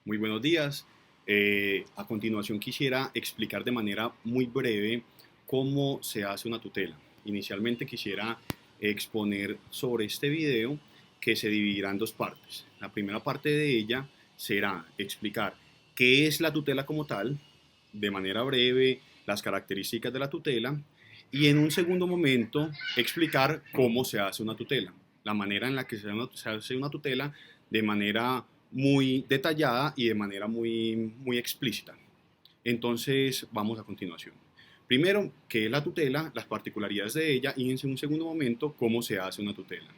Muy buenos días. A continuación quisiera explicar de manera muy breve cómo se hace una tutela. Inicialmente quisiera exponer sobre este video que se dividirá en dos partes. La primera parte de ella será explicar qué es la tutela como tal, de manera breve, las características de la tutela, y en un segundo momento explicar cómo se hace una tutela, la manera en la que se hace una tutela de manera muy detallada y de manera muy explícita. Entonces, vamos a continuación. Primero, ¿qué es la tutela? Las particularidades de ella y en un segundo momento, cómo se hace una tutela.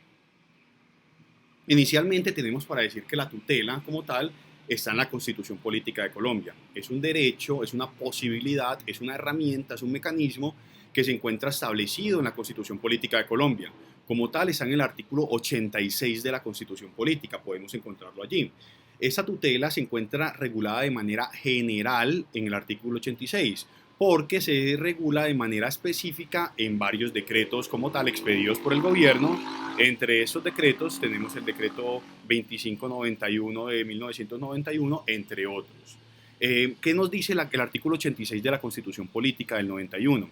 Inicialmente tenemos para decir que la tutela como tal está en la Constitución Política de Colombia. Es un derecho, es una posibilidad, es una herramienta, es un mecanismo que se encuentra establecido en la Constitución Política de Colombia. Como tal, está en el artículo 86 de la Constitución Política, podemos encontrarlo allí. Esa tutela se encuentra regulada de manera general en el artículo 86, porque se regula de manera específica en varios decretos como tal expedidos por el gobierno. Entre esos decretos tenemos el decreto 2591 de 1991, entre otros. ¿Qué nos dice el artículo 86 de la Constitución Política del 91?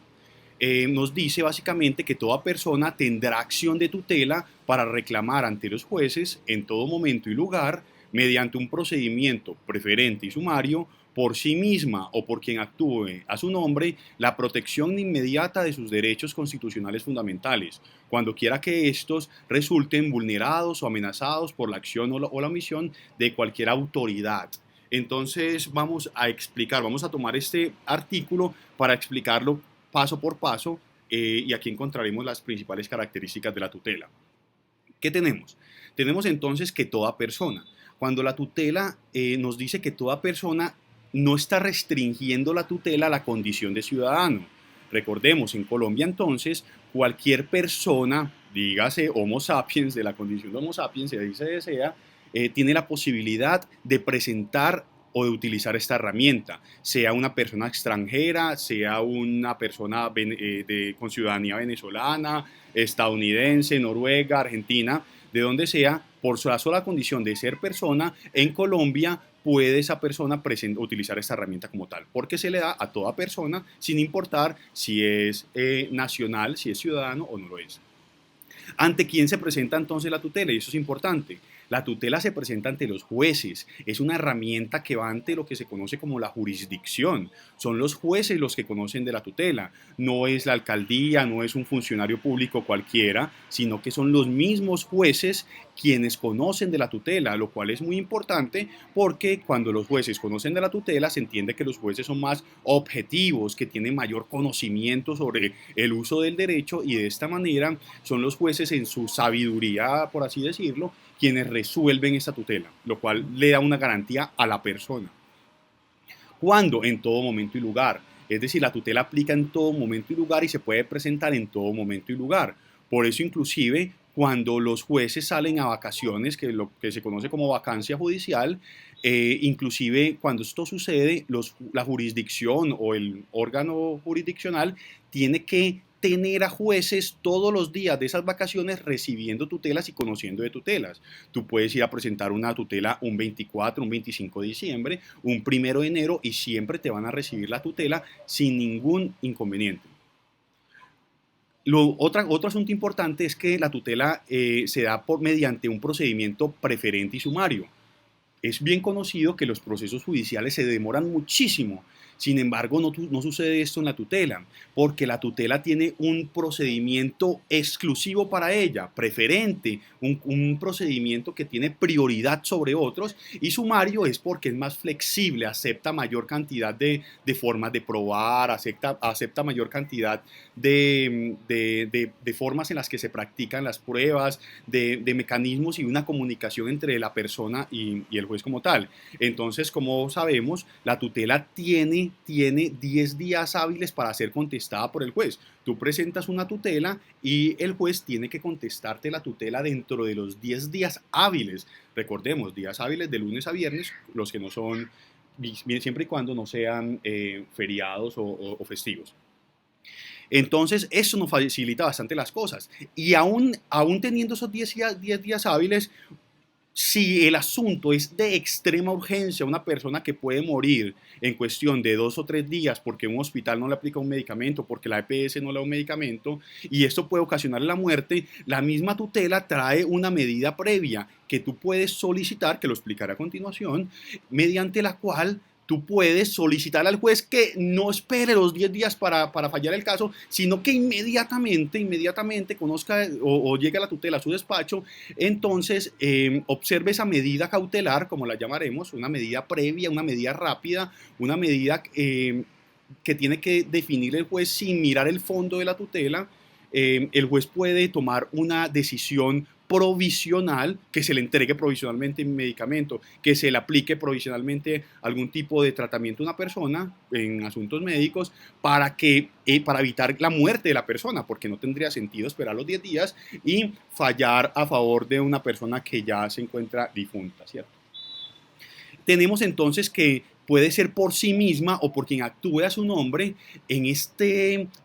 Nos dice básicamente que toda persona tendrá acción de tutela para reclamar ante los jueces en todo momento y lugar, mediante un procedimiento preferente y sumario, por sí misma o por quien actúe a su nombre, la protección inmediata de sus derechos constitucionales fundamentales, cuando quiera que estos resulten vulnerados o amenazados por la acción o la omisión de cualquier autoridad. Entonces vamos a explicar, vamos a tomar este artículo para explicarlo paso por paso, y aquí encontraremos las principales características de la tutela. ¿Qué tenemos? Tenemos entonces que toda persona. Cuando la tutela nos dice que toda persona, no está restringiendo la tutela a la condición de ciudadano. Recordemos, en Colombia entonces, cualquier persona, dígase Homo sapiens, de la condición de Homo sapiens, si así se desea, tiene la posibilidad de presentar o de utilizar esta herramienta, sea una persona extranjera, sea una persona con ciudadanía venezolana, estadounidense, noruega, argentina, de donde sea, por la sola condición de ser persona, en Colombia puede esa persona utilizar esta herramienta como tal, porque se le da a toda persona sin importar si es nacional, si es ciudadano o no lo es. ¿Ante quién se presenta entonces la tutela? Y eso es importante. La tutela se presenta ante los jueces. Es una herramienta que va ante lo que se conoce como la jurisdicción. Son los jueces los que conocen de la tutela. No es la alcaldía, no es un funcionario público cualquiera, sino que son los mismos jueces quienes conocen de la tutela, lo cual es muy importante porque cuando los jueces conocen de la tutela se entiende que los jueces son más objetivos, que tienen mayor conocimiento sobre el uso del derecho, y de esta manera son los jueces en su sabiduría, por así decirlo, quienes resuelven esta tutela, lo cual le da una garantía a la persona. ¿Cuándo? En todo momento y lugar. Es decir, la tutela aplica en todo momento y lugar y se puede presentar en todo momento y lugar. Por eso inclusive cuando los jueces salen a vacaciones, que lo que se conoce como vacancia judicial, inclusive cuando esto sucede, la jurisdicción o el órgano jurisdiccional tiene que tener a jueces todos los días de esas vacaciones recibiendo tutelas y conociendo de tutelas. Tú puedes ir a presentar una tutela un 24, un 25 de diciembre, un 1 de enero, y siempre te van a recibir la tutela sin ningún inconveniente. Otro asunto importante es que la tutela se da mediante un procedimiento preferente y sumario. Es bien conocido que los procesos judiciales se demoran muchísimo. Sin embargo, no sucede esto en la tutela, porque la tutela tiene un procedimiento exclusivo para ella, preferente, un procedimiento que tiene prioridad sobre otros, y sumario es porque es más flexible, acepta mayor cantidad de formas de probar, acepta mayor cantidad de formas en las que se practican las pruebas, de mecanismos y una comunicación entre la persona y el juez como tal. Entonces, como sabemos, la tutela tiene 10 días hábiles para ser contestada por el juez. Tú presentas una tutela y el juez tiene que contestarte la tutela dentro de los 10 días hábiles. Recordemos, días hábiles de lunes a viernes, los que no son, bien siempre y cuando no sean feriados o festivos. Entonces, eso nos facilita bastante las cosas. Y aún teniendo esos 10 días hábiles, Si el asunto es de extrema urgencia, una persona que puede morir en cuestión de 2 o 3 días porque un hospital no le aplica un medicamento, porque la EPS no le da un medicamento, y esto puede ocasionar la muerte, la misma tutela trae una medida previa que tú puedes solicitar, que lo explicaré a continuación, mediante la cual tú puedes solicitar al juez que no espere los 10 días para fallar el caso, sino que inmediatamente conozca o llegue a la tutela a su despacho. Entonces, observe esa medida cautelar, como la llamaremos, una medida previa, una medida rápida, una medida que tiene que definir el juez sin mirar el fondo de la tutela. El juez puede tomar una decisión provisional, que se le entregue provisionalmente un medicamento, que se le aplique provisionalmente algún tipo de tratamiento a una persona en asuntos médicos para evitar la muerte de la persona, porque no tendría sentido esperar los 10 días y fallar a favor de una persona que ya se encuentra difunta, ¿cierto? Tenemos entonces que puede ser por sí misma o por quien actúe a su nombre.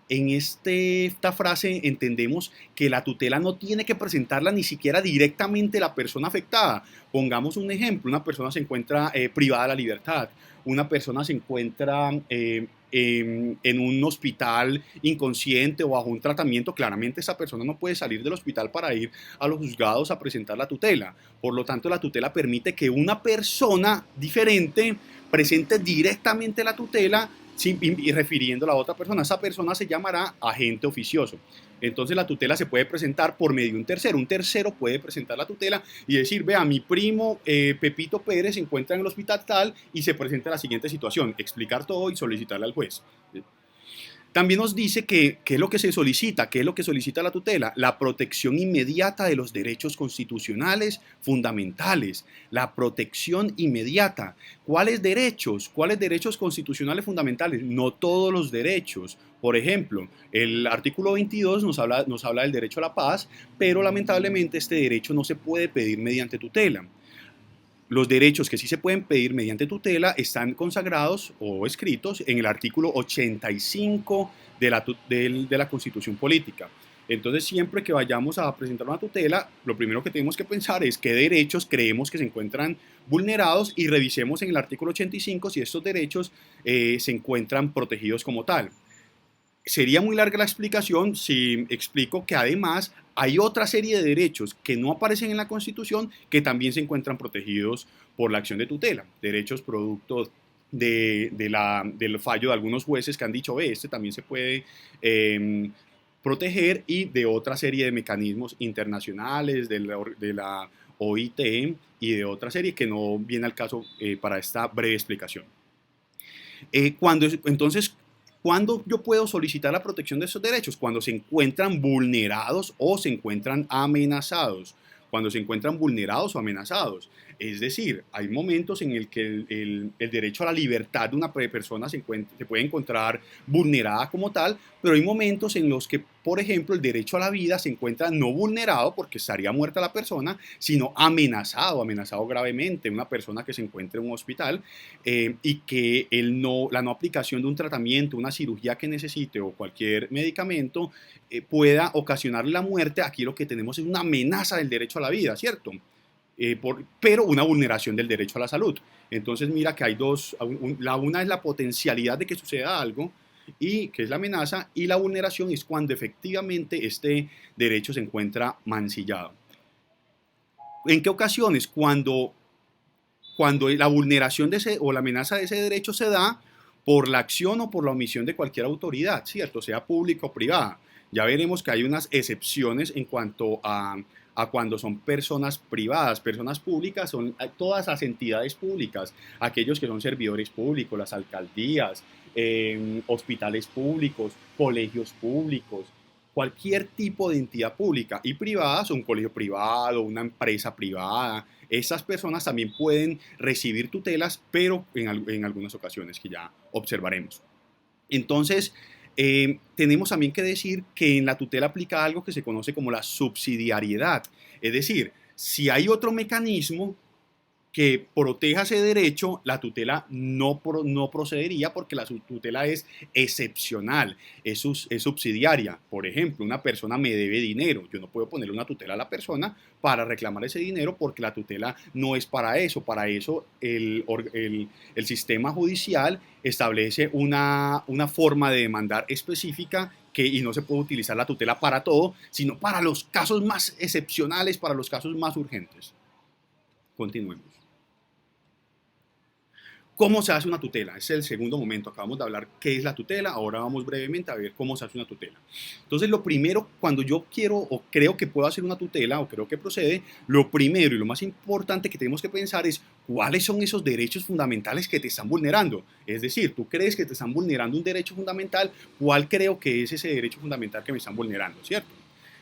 Esta frase entendemos que la tutela no tiene que presentarla ni siquiera directamente la persona afectada. Pongamos un ejemplo, una persona se encuentra privada de la libertad, una persona se encuentra en un hospital inconsciente o bajo un tratamiento. Claramente esa persona no puede salir del hospital para ir a los juzgados a presentar la tutela. Por lo tanto, la tutela permite que una persona diferente presente directamente la tutela y refiriendo a la otra persona. Esa persona se llamará agente oficioso. Entonces la tutela se puede presentar por medio de un tercero. Un tercero puede presentar la tutela y decir, vea, mi primo Pepito Pérez se encuentra en el hospital tal y se presenta la siguiente situación. Explicar todo y solicitarle al juez. También nos dice qué es lo que se solicita, qué es lo que solicita la tutela, la protección inmediata de los derechos constitucionales fundamentales, la protección inmediata. ¿Cuáles derechos? ¿Cuáles derechos constitucionales fundamentales? No todos los derechos. Por ejemplo, el artículo 22 nos habla del derecho a la paz, pero lamentablemente este derecho no se puede pedir mediante tutela. Los derechos que sí se pueden pedir mediante tutela están consagrados o escritos en el artículo 85 de la Constitución Política. Entonces, siempre que vayamos a presentar una tutela, lo primero que tenemos que pensar es qué derechos creemos que se encuentran vulnerados y revisemos en el artículo 85 si estos derechos se encuentran protegidos como tal. Sería muy larga la explicación si explico que además hay otra serie de derechos que no aparecen en la Constitución que también se encuentran protegidos por la acción de tutela. Derechos producto del fallo de algunos jueces que han dicho, este también se puede proteger, y de otra serie de mecanismos internacionales, de la OIT y de otra serie que no viene al caso para esta breve explicación. Entonces, ¿cuándo yo puedo solicitar la protección de esos derechos? Cuando se encuentran vulnerados o se encuentran amenazados. Cuando se encuentran vulnerados o amenazados. Es decir, hay momentos en el que el derecho a la libertad de una persona se puede encontrar vulnerada como tal, pero hay momentos en los que, por ejemplo, el derecho a la vida se encuentra no vulnerado porque estaría muerta la persona, sino amenazado gravemente. Una persona que se encuentra en un hospital y que la no aplicación de un tratamiento, una cirugía que necesite o cualquier medicamento pueda ocasionar la muerte. Aquí lo que tenemos es una amenaza del derecho a la vida, ¿cierto? Pero una vulneración del derecho a la salud. Entonces mira que hay dos, una es la potencialidad de que suceda algo, y que es la amenaza, y la vulneración es cuando efectivamente este derecho se encuentra mancillado. ¿En qué ocasiones? Cuando la vulneración o la amenaza de ese derecho se da por la acción o por la omisión de cualquier autoridad, ¿cierto? Sea pública o privada. Ya veremos que hay unas excepciones en cuanto a cuando son personas privadas. Personas públicas son todas las entidades públicas, aquellos que son servidores públicos, las alcaldías, hospitales públicos, colegios públicos, cualquier tipo de entidad pública. Y privadas, un colegio privado, una empresa privada. Esas personas también pueden recibir tutelas, pero en algunas ocasiones que ya observaremos. Entonces, tenemos también que decir que en la tutela aplica algo que se conoce como la subsidiariedad. Es decir, si hay otro mecanismo que proteja ese derecho, la tutela no procedería porque la tutela es excepcional, es subsidiaria. Por ejemplo, una persona me debe dinero, yo no puedo ponerle una tutela a la persona para reclamar ese dinero porque la tutela no es para eso el sistema judicial establece una forma de demandar específica y no se puede utilizar la tutela para todo, sino para los casos más excepcionales, para los casos más urgentes. Continuemos. ¿Cómo se hace una tutela? Ese es el segundo momento. Acabamos de hablar qué es la tutela, ahora vamos brevemente a ver cómo se hace una tutela. Entonces, lo primero, cuando yo quiero o creo que puedo hacer una tutela o creo que procede, lo primero y lo más importante que tenemos que pensar es cuáles son esos derechos fundamentales que te están vulnerando. Es decir, tú crees que te están vulnerando un derecho fundamental, ¿cuál creo que es ese derecho fundamental que me están vulnerando? ¿Cierto?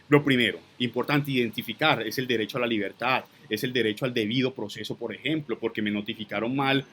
Lo primero, importante identificar, es el derecho a la libertad, es el derecho al debido proceso, por ejemplo, porque me notificaron mal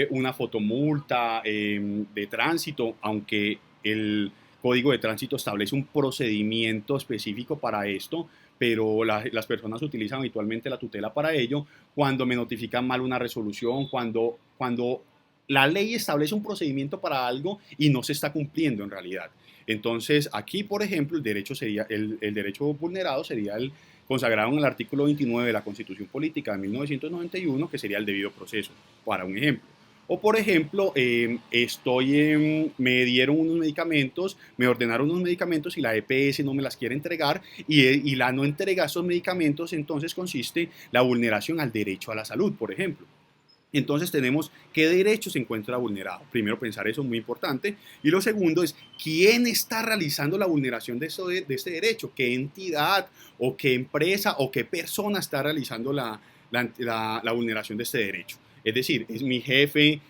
una fotomulta de tránsito, aunque el Código de Tránsito establece un procedimiento específico para esto, pero las personas utilizan habitualmente la tutela para ello, cuando me notifican mal una resolución, cuando la ley establece un procedimiento para algo y no se está cumpliendo en realidad. Entonces, aquí, por ejemplo, el derecho vulnerado sería el consagrado en el artículo 29 de la Constitución Política de 1991, que sería el debido proceso, para un ejemplo. O, por ejemplo, me dieron unos medicamentos, me ordenaron unos medicamentos y la EPS no me las quiere entregar y la no entrega de esos medicamentos, entonces consiste la vulneración al derecho a la salud, por ejemplo. Entonces tenemos qué derecho se encuentra vulnerado. Primero pensar eso es muy importante. Y lo segundo es quién está realizando la vulneración de este derecho. ¿Qué entidad o qué empresa o qué persona está realizando la vulneración de este derecho? Es decir, es mi jefe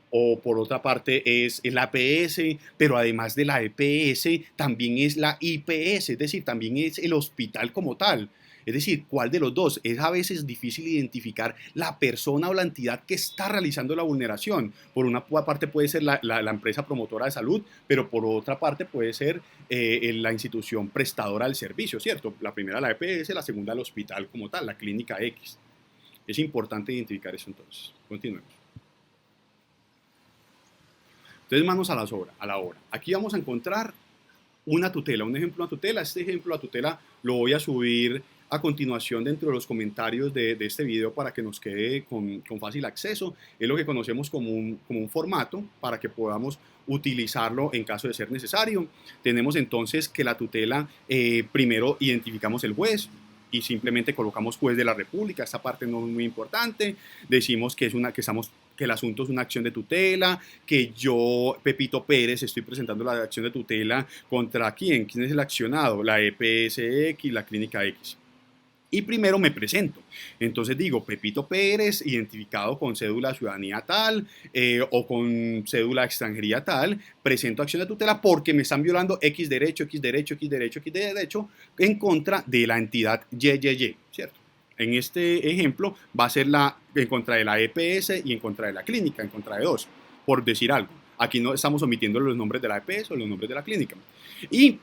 o por otra parte es la APS, pero además de la EPS también es la IPS, es decir, también es el hospital como tal. Es decir, ¿cuál de los dos? Es a veces difícil identificar la persona o la entidad que está realizando la vulneración. Por una parte puede ser la empresa promotora de salud, pero por otra parte puede ser la institución prestadora del servicio, ¿cierto? La primera la EPS, la segunda el hospital como tal, la clínica X. Es importante identificar eso entonces. Continuemos. Entonces, manos a la obra. Aquí vamos a encontrar una tutela, un ejemplo de una tutela. Este ejemplo de la tutela lo voy a subir a continuación dentro de los comentarios de este video para que nos quede con fácil acceso. Es lo que conocemos como un formato para que podamos utilizarlo en caso de ser necesario. Tenemos entonces que la tutela, primero identificamos el juez y simplemente colocamos juez de la República. Esta parte no es muy importante. Decimos que que el asunto es una acción de tutela, que yo, Pepito Pérez, estoy presentando la acción de tutela contra quién. ¿Quién es el accionado? La EPSX, la Clínica X. Y primero me presento. Entonces digo, Pepito Pérez, identificado con cédula de ciudadanía tal o con cédula de extranjería tal, presento acción de tutela porque me están violando X derecho, X derecho, X derecho, X derecho en contra de la entidad YYY, ¿cierto? En este ejemplo va a ser en contra de la EPS y en contra de la clínica, en contra de dos, por decir algo. Aquí no estamos omitiendo los nombres de la EPS o los nombres de la clínica. Y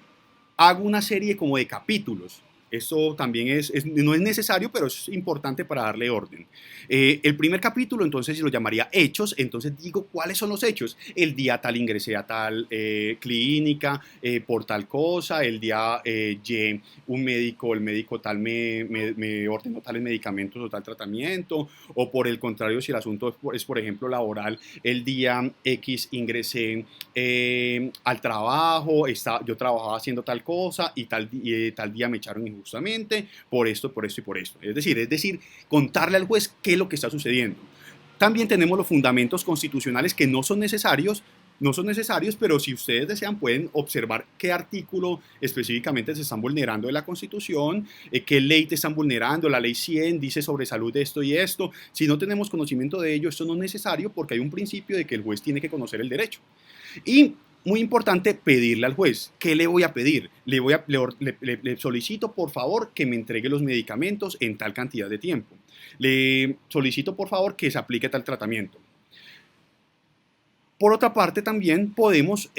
hago una serie como de capítulos. Eso también no es necesario, pero es importante para darle orden. El primer capítulo, entonces, lo llamaría hechos. Entonces digo, ¿cuáles son los hechos? El día tal ingresé a tal clínica por tal cosa. El día Y, el médico tal me ordenó tales medicamentos o tal tratamiento. O por el contrario, si el asunto es por ejemplo, laboral, el día X ingresé al trabajo, yo trabajaba haciendo tal cosa y tal día me echaron injustamente por esto, por esto y por esto. Es decir, contarle al juez qué es lo que está sucediendo. También tenemos los fundamentos constitucionales que no son necesarios, pero si ustedes desean pueden observar qué artículo específicamente se están vulnerando de la Constitución, qué ley te están vulnerando, la ley 100 dice sobre salud esto y esto. Si no tenemos conocimiento de ello, esto no es necesario porque hay un principio de que el juez tiene que conocer el derecho. Y muy importante, pedirle al juez. ¿Qué le voy a pedir? Le solicito, por favor, que me entregue los medicamentos en tal cantidad de tiempo. Le solicito, por favor, que se aplique tal tratamiento. Por otra parte, también debemos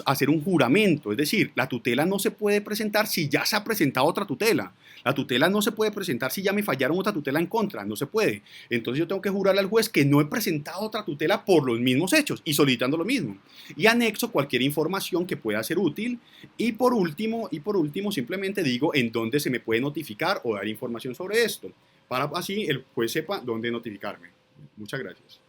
hacer un juramento, es decir, la tutela no se puede presentar si ya se ha presentado otra tutela. La tutela no se puede presentar si ya me fallaron otra tutela en contra, no se puede. Entonces yo tengo que jurarle al juez que no he presentado otra tutela por los mismos hechos y solicitando lo mismo. Y anexo cualquier información que pueda ser útil. Y por último, simplemente digo en dónde se me puede notificar o dar información sobre esto, para así el juez sepa dónde notificarme. Muchas gracias.